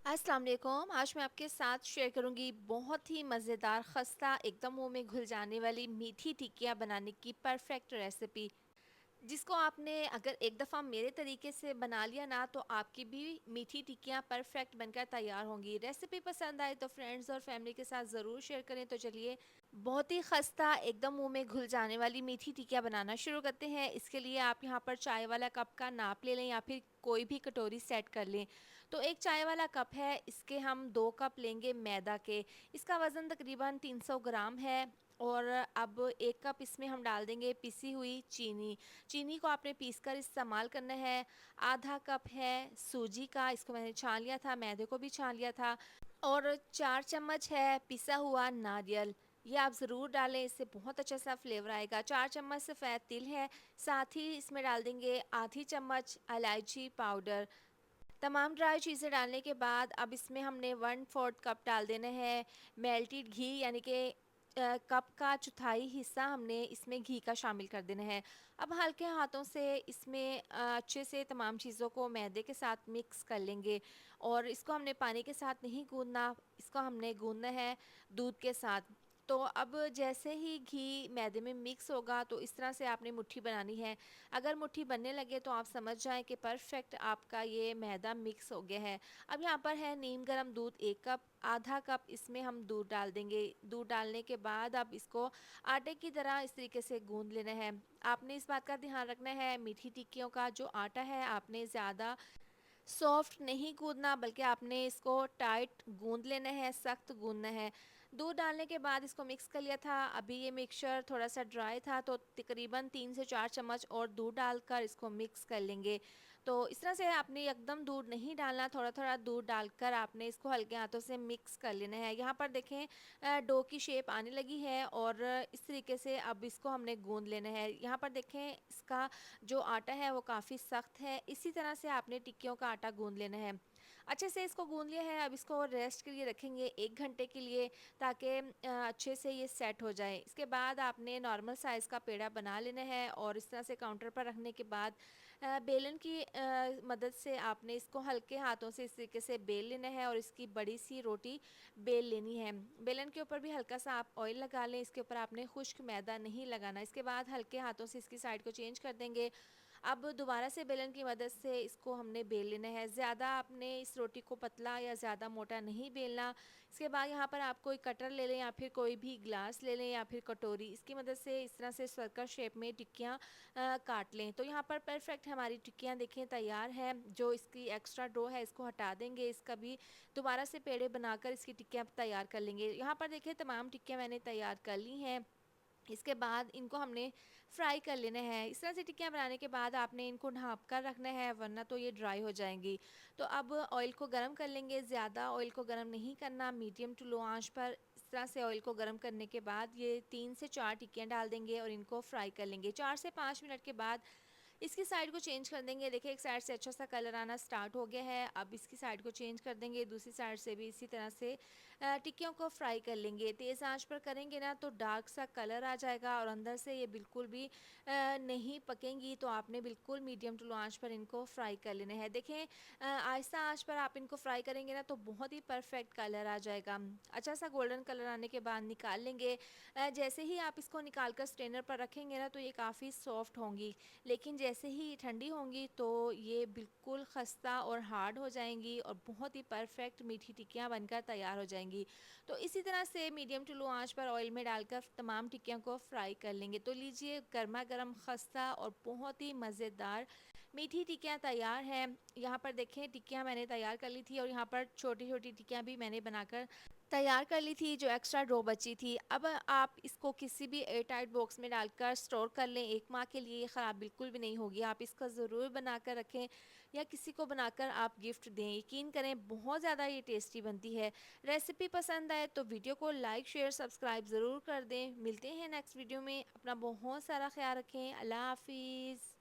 अस्सलाम वालेकुम। आज मैं आपके साथ शेयर करूंगी बहुत ही मज़ेदार खस्ता एकदम मुंह में घुल जाने वाली मीठी टिक्कियाँ बनाने की परफेक्ट रेसिपी, जिसको आपने अगर एक दफ़ा मेरे तरीके से बना लिया ना तो आपकी भी मीठी टिक्कियाँ परफेक्ट बनकर तैयार होंगी। रेसिपी पसंद आए तो फ्रेंड्स और फैमिली के साथ ज़रूर शेयर करें। तो चलिए, बहुत ही खस्ता एकदम मुंह में घुल जाने वाली मीठी टिक्कियाँ बनाना शुरू करते हैं। इसके लिए आप यहाँ पर चाय वाला कप का नाप ले लें या फिर कोई भी कटोरी सेट कर लें। तो एक चाय वाला कप है, इसके हम 2 कप लेंगे मैदा के। इसका वज़न तकरीबन 300 ग्राम है। और अब 1 कप इसमें हम डाल देंगे पिसी हुई चीनी। चीनी को आपने पीसकर इस्तेमाल करना है। आधा कप है सूजी का, इसको मैंने छान लिया था, मैदे को भी छान लिया था। और 4 चम्मच है पिसा हुआ नारियल, ये आप ज़रूर डालें, इससे बहुत अच्छा सा फ्लेवर आएगा। 4 चम्मच सफ़ेद तिल है। साथ ही इसमें डाल देंगे आधी चम्मच इलायची पाउडर। तमाम ड्राई चीज़ें डालने के बाद अब इसमें हमने 1/4 कप डाल देना है मेल्टेड घी, यानी कि कप का चौथाई हिस्सा हमने इसमें घी का शामिल कर देना है। अब हल्के हाथों से इसमें अच्छे से तमाम चीज़ों को मैदे के साथ मिक्स कर लेंगे। और इसको हमने पानी के साथ नहीं गूंदना, इसको हमने गूंदना है दूध के साथ। तो अब जैसे ही घी मैदे में मिक्स होगा तो इस तरह से आपने मुट्ठी बनानी है। अगर मुट्ठी बनने लगे तो आप समझ जाएं कि परफेक्ट आपका ये मैदा मिक्स हो गया है। अब यहाँ पर है नीम गर्म दूध 1 कप, आधा कप इसमें हम दूध डाल देंगे। दूध डालने के बाद अब इसको आटे की तरह इस तरीके से गूंद लेना है। आपने इस बात का ध्यान रखना है, मीठी टिक्कियों का जो आटा है आपने ज़्यादा सॉफ्ट नहीं गूंदना, बल्कि आपने इसको टाइट गूंद लेना है, सख्त गूंदना है। दूध डालने के बाद इसको मिक्स कर लिया था। अभी ये मिक्सचर थोड़ा सा ड्राई था तो तकरीबन 3 से 4 चम्मच और दूध डालकर इसको मिक्स कर लेंगे। तो इस तरह से आपने एकदम दूध नहीं डालना, थोड़ा थोड़ा दूध डालकर आपने इसको हल्के हाथों से मिक्स कर लेना है। यहाँ पर देखें डो की शेप आने लगी है और इस तरीके से अब इसको हमने गूंद लेना है। यहाँ पर देखें इसका जो आटा है वो काफ़ी सख्त है। इसी तरह से आपने टिक्कियों का आटा गूंद लेना है। अच्छे से इसको गूंद लिया है। अब इसको रेस्ट के लिए रखेंगे 1 घंटे के लिए, ताकि अच्छे से ये सेट हो जाए। इसके बाद आपने नॉर्मल साइज़ का पेड़ा बना लेना है और इस तरह से काउंटर पर रखने के बाद बेलन की मदद से आपने इसको हल्के हाथों से इस तरीके से बेल लेना है और इसकी बड़ी सी रोटी बेल लेनी है। बेलन के ऊपर भी हल्का सा आप ऑयल लगा लें, इसके ऊपर आपने खुश्क मैदा नहीं लगाना। इसके बाद हल्के हाथों से इसकी साइड को चेंज कर देंगे। अब दोबारा से बेलन की मदद से इसको हमने बेल लेना है। ज़्यादा आपने इस रोटी को पतला या ज़्यादा मोटा नहीं बेलना। इसके बाद यहाँ पर आप कोई कटर ले लें या फिर कोई भी ग्लास ले लें या फिर कटोरी, इसकी मदद से इस तरह से सर्कल शेप में टिक्कियाँ काट लें। तो यहाँ पर परफेक्ट हमारी टिक्कियाँ देखें तैयार है। जो इसकी एक्स्ट्रा डो है इसको हटा देंगे, इसका भी दोबारा से पेड़े बनाकर इसकी टिक्कियाँ तैयार कर लेंगे। यहाँ पर देखिए तमाम टिक्कियाँ मैंने तैयार कर ली हैं। इसके बाद इनको हमने फ्राई कर लेना है। इस तरह से टिक्कियाँ बनाने के बाद आपने इनको ढाँप कर रखना है, वरना तो ये ड्राई हो जाएंगी। तो अब ऑयल को गर्म कर लेंगे। ज़्यादा ऑयल को गर्म नहीं करना, मीडियम टू लो आंच पर इस तरह से ऑयल को गर्म करने के बाद ये 3 से 4 टिक्कियाँ डाल देंगे और इनको फ्राई कर लेंगे। 4 से 5 मिनट के बाद इसकी साइड को चेंज कर देंगे। देखिए एक साइड से अच्छा सा कलर आना स्टार्ट हो गया है। अब इसकी साइड को चेंज कर देंगे, दूसरी साइड से भी इसी तरह से टिक्कियों को फ्राई कर लेंगे। तेज़ आंच पर करेंगे ना तो डार्क सा कलर आ जाएगा और अंदर से ये बिल्कुल भी नहीं पकेंगी। तो आपने बिल्कुल मीडियम टू लो आंच पर इनको फ्राई कर लेना है। देखें आहिस्ता आंच पर आप इनको फ्राई करेंगे ना तो बहुत ही परफेक्ट कलर आ जाएगा। अच्छा सा गोल्डन कलर आने के बाद निकाल लेंगे। जैसे ही आप इसको निकाल कर स्ट्रेनर पर रखेंगे ना तो ये काफ़ी सॉफ्ट होंगी, लेकिन जैसे ही ठंडी होंगी तो ये बिल्कुल खस्ता और हार्ड हो जाएंगी और बहुत ही परफेक्ट मीठी टिक्कियाँ बनकर तैयार हो जाएंगी। तो इसी तरह से मीडियम टू लो आंच पर ऑयल में डालकर तमाम टिक्कियों को फ्राई कर लेंगे। तो लीजिए गर्मा गर्म खस्ता और बहुत ही मज़ेदार मीठी टिक्कियाँ तैयार हैं। यहाँ पर देखें टिक्कियाँ मैंने तैयार कर ली थी और यहाँ पर छोटी छोटी टिक्कियाँ भी मैंने बनाकर तैयार कर ली थी जो एक्स्ट्रा डो बची थी। अब आप इसको किसी भी एयर टाइट बॉक्स में डालकर स्टोर कर लें। 1 माह के लिए ये ख़राब बिल्कुल भी नहीं होगी। आप इसका ज़रूर बना कर रखें या किसी को बनाकर आप गिफ्ट दें। यकीन करें बहुत ज़्यादा ये टेस्टी बनती है। रेसिपी पसंद आए तो वीडियो को लाइक शेयर सब्सक्राइब ज़रूर कर दें। मिलते हैं नेक्स्ट वीडियो में। अपना बहुत सारा ख्याल रखें। अल्लाह हाफिज़।